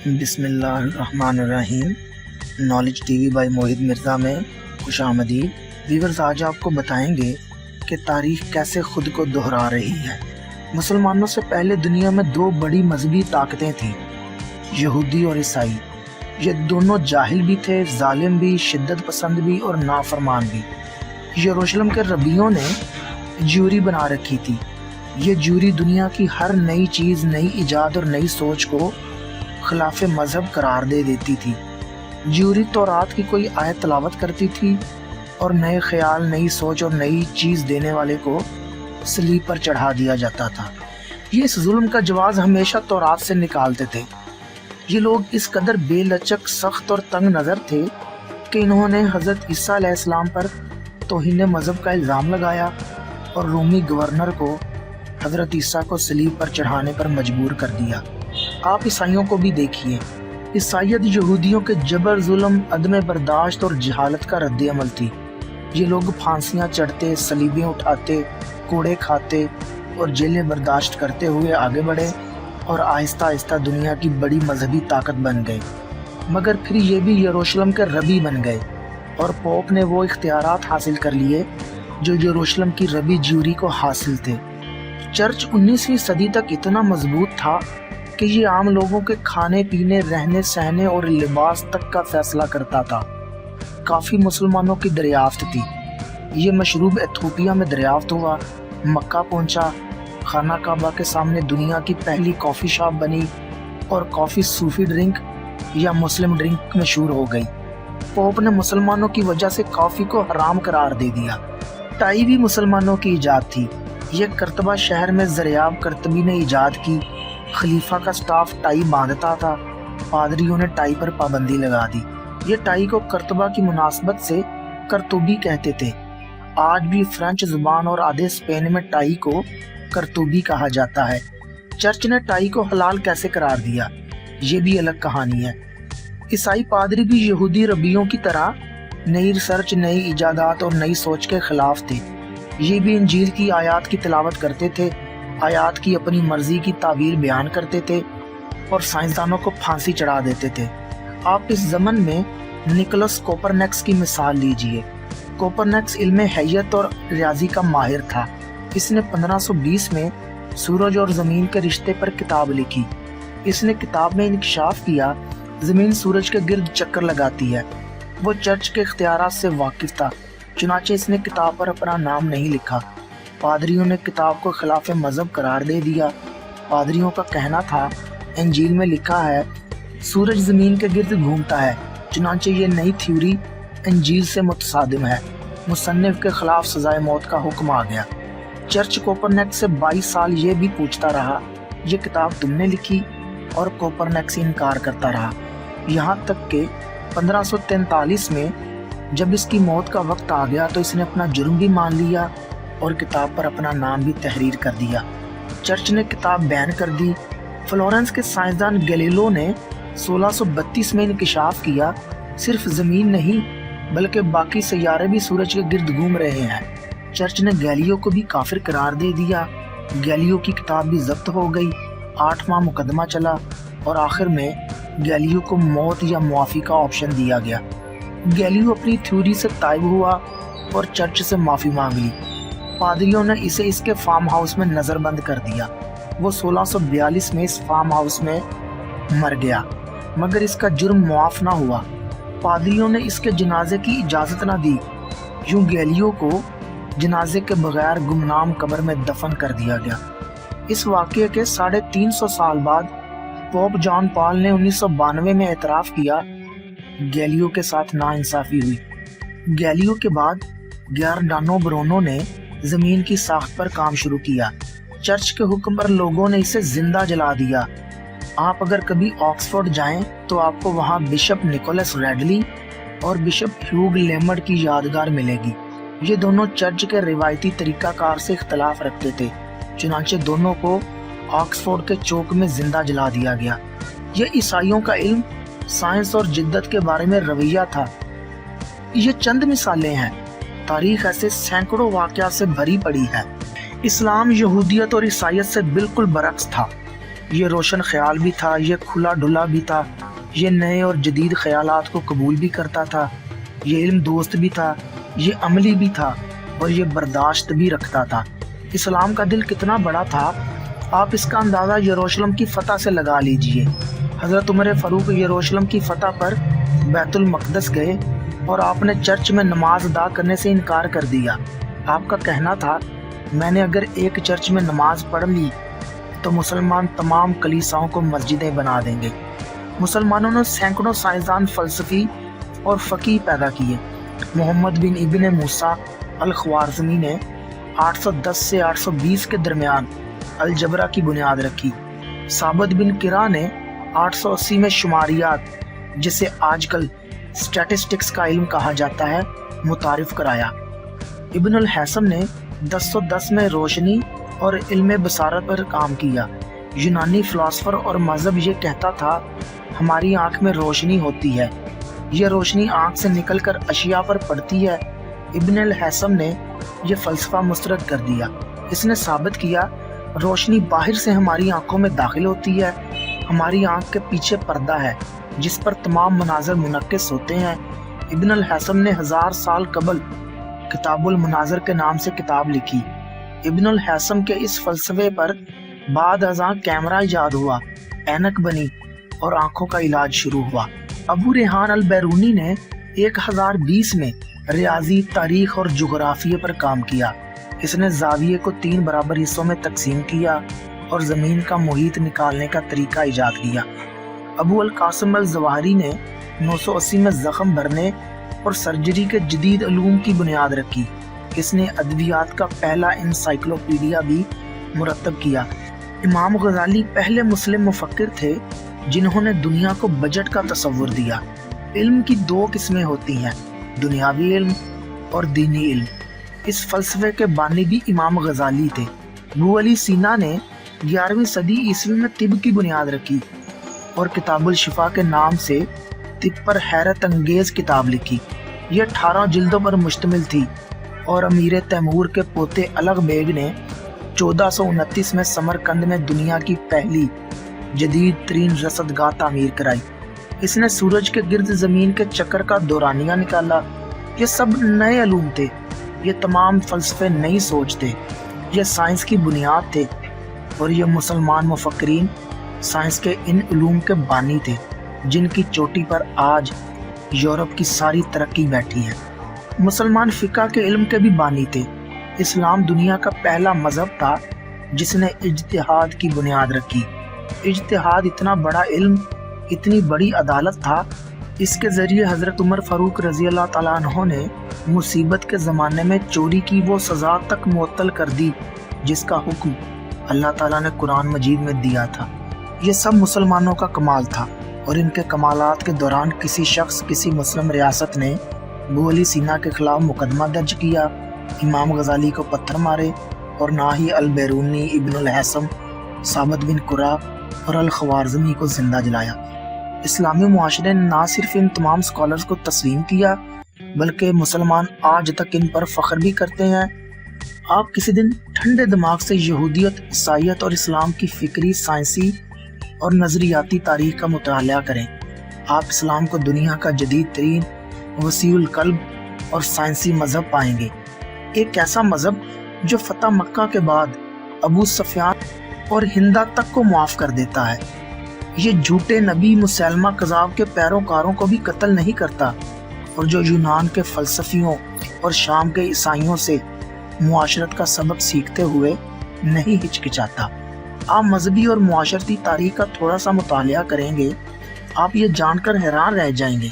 بسم اللہ الرحمن الرحیم۔ Knowledge T V by Mohd Mirza میں خوش آمدید۔ ویورز، آج آپ کو بتائیں گے کہ تاریخ کیسے خود کو دہرا رہی ہے۔ مسلمانوں سے پہلے دنیا میں دو بڑی مذہبی طاقتیں تھیں، یہودی اور عیسائی۔ یہ دونوں جاہل بھی تھے، ظالم بھی، شدت پسند بھی اور نافرمان بھی۔ یروشلم کے ربیوں نے جیوری بنا رکھی تھی۔ یہ جیوری دنیا کی ہر نئی چیز، نئی ایجاد اور نئی سوچ کو خلاف مذہب قرار دے دیتی تھی۔ جیوری تورات کی کوئی آیت تلاوت کرتی تھی اور نئے خیال، نئی سوچ اور نئی چیز دینے والے کو صلیب پر چڑھا دیا جاتا تھا۔ یہ اس ظلم کا جواز ہمیشہ تورات سے نکالتے تھے۔ یہ لوگ اس قدر بے لچک، سخت اور تنگ نظر تھے کہ انہوں نے حضرت عیسیٰ علیہ السلام پر توہین مذہب کا الزام لگایا اور رومی گورنر کو حضرت عیسیٰ کو صلیب پر چڑھانے پر مجبور کر دیا۔ آپ عیسائیوں کو بھی دیکھیے۔ عیسائیت یہودیوں کے جبر، ظلم، عدم برداشت اور جہالت کا رد عمل تھی۔ یہ لوگ پھانسیاں چڑھتے، صلیبیں اٹھاتے، کوڑے کھاتے اور جیلیں برداشت کرتے ہوئے آگے بڑھے اور آہستہ آہستہ دنیا کی بڑی مذہبی طاقت بن گئے۔ مگر پھر یہ بھی یروشلم کے ربی بن گئے اور پوپ نے وہ اختیارات حاصل کر لیے جو یروشلم کی ربی جیوری کو حاصل تھے۔ چرچ 19ویں صدی تک اتنا مضبوط تھا کہ یہ عام لوگوں کے کھانے پینے، رہنے سہنے اور لباس تک کا فیصلہ کرتا تھا۔ کافی مسلمانوں کی دریافت تھی۔ یہ مشروب ایتھوپیا میں دریافت ہوا، مکہ پہنچا، خانہ کعبہ کے سامنے دنیا کی پہلی کافی شاپ بنی اور کافی صوفی ڈرنک یا مسلم ڈرنک مشہور ہو گئی۔ پوپ نے مسلمانوں کی وجہ سے کافی کو حرام قرار دے دیا۔ ٹائی بھی مسلمانوں کی ایجاد تھی۔ یہ کرتبہ شہر میں زریاب کرتبی نے ایجاد کی۔ خلیفہ کا سٹاف ٹائی باندھتا تھا۔ پادریوں نے ٹائی پر پابندی لگا دی۔ یہ ٹائی کو کرتبہ کی مناسبت سے کرتوبی کہتے تھے۔ آج بھی فرینچ زبان اور آدھے اسپین میں ٹائی کو کرتوبی کہا جاتا ہے۔ چرچ نے ٹائی کو حلال کیسے قرار دیا، یہ بھی الگ کہانی ہے۔ عیسائی پادری بھی یہودی ربیوں کی طرح نئی ریسرچ، نئی ایجادات اور نئی سوچ کے خلاف تھے۔ یہ بھی انجیل کی آیات کی تلاوت کرتے تھے، آیات کی اپنی مرضی کی تعبیر بیان کرتے تھے اور سائنسدانوں کو پھانسی چڑھا دیتے تھے۔ آپ اس زمن میں نکولس کوپرنیکس کی مثال لیجئے۔ کوپرنیکس علم حیت اور ریاضی کا ماہر تھا۔ اس نے 1520 میں سورج اور زمین کے رشتے پر کتاب لکھی۔ اس نے کتاب میں انکشاف کیا زمین سورج کے گرد چکر لگاتی ہے۔ وہ چرچ کے اختیارات سے واقف تھا، چنانچہ اس نے کتاب پر اپنا نام نہیں لکھا۔ پادریوں نے کتاب کو خلاف مذہب قرار دے دیا۔ پادریوں کا کہنا تھا انجیل میں لکھا ہے سورج زمین کے گرد گھومتا ہے، چنانچہ یہ نئی تھیوری انجیل سے متصادم ہے۔ مصنف کے خلاف سزائے موت کا حکم آ گیا۔ چرچ کوپرنیکس سے 22 سال یہ بھی پوچھتا رہا یہ کتاب تم نے لکھی، اور کوپرنیکس انکار کرتا رہا، یہاں تک کہ 1543 میں جب اس کی موت کا وقت آ گیا تو اس نے اپنا جرم بھی مان لیا اور کتاب پر اپنا نام بھی تحریر کر دیا۔ چرچ نے کتاب بین کر دی۔ فلورنس کے سائنسدان گیلیلو نے 1632 میں انکشاف کیا صرف زمین نہیں بلکہ باقی سیارے بھی سورج کے گرد گھوم رہے ہیں۔ چرچ نے گیلیو کو بھی کافر قرار دے دیا۔ گیلیو کی کتاب بھی ضبط ہو گئی۔ 8 ماہ مقدمہ چلا اور آخر میں گیلیو کو موت یا معافی کا آپشن دیا گیا۔ گیلیو اپنی تھیوری سے تائب ہوا اور چرچ سے معافی مانگ لی۔ پادریوں نے اسے اس کے فارم ہاؤس میں نظر بند کر دیا۔ وہ 1642 میں اس فارم ہاؤس میں مر گیا، مگر اس کا جرم معاف نہ ہوا۔ پادریوں نے اس کے جنازے کی اجازت نہ دی۔ یوں گیلیو کو جنازے کے بغیر گمنام قبر میں دفن کر دیا گیا۔ اس واقعے کے 350 سال بعد پوپ جان پال نے 1992 میں اعتراف کیا گیلیو کے ساتھ ناانصافی ہوئی۔ گیلیو کے بعد گیارڈانو برونو نے زمین کی ساخت پر کام شروع کیا۔ چرچ کے حکم پر لوگوں نے اسے زندہ جلا دیا۔ آپ اگر کبھی آکسفورڈ جائیں تو آپ کو وہاں بشپ نکولس ریڈلی اور بشپ ہیوگ لیمرڈ کی یادگار ملے گی۔ یہ دونوں چرچ کے روایتی طریقہ کار سے اختلاف رکھتے تھے، چنانچہ دونوں کو آکسفورڈ کے چوک میں زندہ جلا دیا گیا۔ یہ عیسائیوں کا علم، سائنس اور جدت کے بارے میں رویہ تھا۔ یہ چند مثالیں ہیں، تاریخ ایسے سینکڑوں واقعات سے بھری پڑی ہے۔ اسلام یہودیت اور عیسائیت سے بالکل برعکس تھا۔ یہ روشن خیال بھی تھا، یہ کھلا ڈھلا بھی تھا، یہ نئے اور جدید خیالات کو قبول بھی کرتا تھا، یہ علم دوست بھی تھا، یہ عملی بھی تھا اور یہ برداشت بھی رکھتا تھا۔ اسلام کا دل کتنا بڑا تھا، آپ اس کا اندازہ یروشلم کی فتح سے لگا لیجئے۔ حضرت عمر فاروق یروشلم کی فتح پر بیت المقدس گئے اور آپ نے چرچ میں نماز ادا کرنے سے انکار کر دیا۔ آپ کا کہنا تھا، میں نے اگر ایک چرچ میں نماز پڑھ لی تو مسلمان تمام کلیساؤں کو مسجدیں بنا دیں گے۔ مسلمانوں نے سینکڑوں سائنسدان، فلسفی اور فقیہ پیدا کیے۔ محمد بن ابن موسیٰ الخوارزمی نے 810 سے 820 کے درمیان الجبرا کی بنیاد رکھی۔ ثابت بن قرا نے 880 میں شماریات، جسے آج کل اسٹیٹسٹکس کا علم کہا جاتا ہے، متعارف کرایا۔ ابن الحیثم نے 1010 میں روشنی اور علم بصارت پر کام کیا۔ یونانی فلاسفر اور مذہب یہ کہتا تھا، ہماری آنکھ میں روشنی ہوتی ہے، یہ روشنی آنکھ سے نکل کر اشیاء پر پڑتی ہے۔ ابن الحیثم نے یہ فلسفہ مسترد کر دیا۔ اس نے ثابت کیا، روشنی باہر سے ہماری آنکھوں میں داخل ہوتی ہے، ہماری آنکھ کے پیچھے پردہ ہے جس پر تمام مناظر منعکس ہوتے ہیں۔ ابن الحیثم نے 1000 سال قبل کتاب المناظر کے نام سے کتاب لکھی۔ ابن الحیثم کے اس فلسفے پر بعد ازاں کیمرہ ایجاد ہوا، اینک بنی اور آنکھوں کا علاج شروع ہوا۔ ابو ریحان البیرونی نے 1020 میں ریاضی، تاریخ اور جغرافیے پر کام کیا۔ اس نے زاویے کو 3 برابر حصوں میں تقسیم کیا اور زمین کا محیط نکالنے کا طریقہ ایجاد کیا۔ ابو القاسم الظواہری نے 980 میں زخم بھرنے اور سرجری کے جدید علوم کی بنیاد رکھی۔ اس نے ادویات کا پہلا انسائکلوپیڈیا بھی مرتب کیا۔ امام غزالی پہلے مسلم مفکر تھے جنہوں نے دنیا کو بجٹ کا تصور دیا۔ علم کی 2 قسمیں ہوتی ہیں، دنیاوی علم اور دینی علم۔ اس فلسفے کے بانی بھی امام غزالی تھے۔ ابو علی سینا نے 11ویں صدی عیسوی میں طب کی بنیاد رکھی اور کتاب الشفا کے نام سے طب پر حیرت انگیز کتاب لکھی۔ یہ 18 جلدوں پر مشتمل تھی اور امیر تیمور کے پوتے الغ بیگ نے 1429 میں سمرقند میں دنیا کی پہلی جدید ترین رصدگاہ تعمیر کرائی۔ اس نے سورج کے گرد زمین کے چکر کا دورانیہ نکالا۔ یہ سب نئے علوم تھے، یہ تمام فلسفے نئی سوچ تھے، یہ سائنس کی بنیاد تھے اور یہ مسلمان مفکرین سائنس کے ان علوم کے بانی تھے جن کی چوٹی پر آج یورپ کی ساری ترقی بیٹھی ہے۔ مسلمان فقہ کے علم کے بھی بانی تھے۔ اسلام دنیا کا پہلا مذہب تھا جس نے اجتہاد کی بنیاد رکھی۔ اجتہاد اتنا بڑا علم، اتنی بڑی عدالت تھا، اس کے ذریعے حضرت عمر فاروق رضی اللہ تعالیٰ عنہ نے مصیبت کے زمانے میں چوری کی وہ سزا تک معطل کر دی جس کا حکم اللہ تعالیٰ نے قرآن مجید میں دیا تھا۔ یہ سب مسلمانوں کا کمال تھا اور ان کے کمالات کے دوران کسی شخص، کسی مسلم ریاست نے ابو علی سینا کے خلاف مقدمہ درج کیا، امام غزالی کو پتھر مارے اور نہ ہی البیرونی، ابن الحیثم، ثابت بن قرا اور الخوارزمی کو زندہ جلایا۔ اسلامی معاشرے نے نہ صرف ان تمام سکالرز کو تسلیم کیا بلکہ مسلمان آج تک ان پر فخر بھی کرتے ہیں۔ آپ کسی دن ٹھنڈے دماغ سے یہودیت، عیسائیت اور اسلام کی فکری، سائنسی اور نظریاتی تاریخ کا مطالعہ کریں۔ آپ اسلام کو دنیا کا جدید ترین، وسیع القلب اور سائنسی مذہب پائیں گے۔ ایک ایسا مذہب جو فتح مکہ کے بعد ابو سفیان اور ہندا تک کو معاف کر دیتا ہے۔ یہ جھوٹے نبی مسیلمہ کذاب کے پیروکاروں کو بھی قتل نہیں کرتا اور جو یونان کے فلسفیوں اور شام کے عیسائیوں سے معاشرت کا سبق سیکھتے ہوئے نہیں ہچکچاتا۔ آپ مذہبی اور معاشرتی تاریخ کا تھوڑا سا مطالعہ کریں گے، آپ یہ جان کر حیران رہ جائیں گے،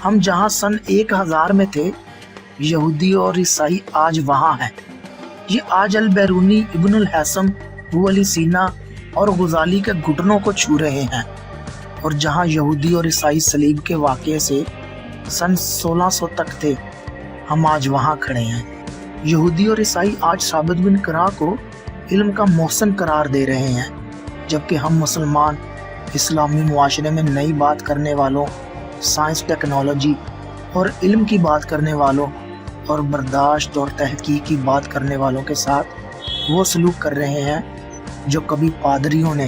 ہم جہاں سن 1000 میں تھے، یہودی اور عیسائی آج وہاں ہیں۔ یہ آج البیرونی، ابن الحیثم، ابو علی سینا اور غزالی کے گھٹنوں کو چھو رہے ہیں، اور جہاں یہودی اور عیسائی صلیب کے واقعے سے سن 1600 تک تھے، ہم آج وہاں کھڑے ہیں۔ یہودی اور عیسائی آج ثابت بن قرا کو علم کا محسن قرار دے رہے ہیں، جبکہ ہم مسلمان اسلامی معاشرے میں نئی بات کرنے والوں، سائنس، ٹیکنالوجی اور علم کی بات کرنے والوں اور برداشت اور تحقیق کی بات کرنے والوں کے ساتھ وہ سلوک کر رہے ہیں جو کبھی پادریوں نے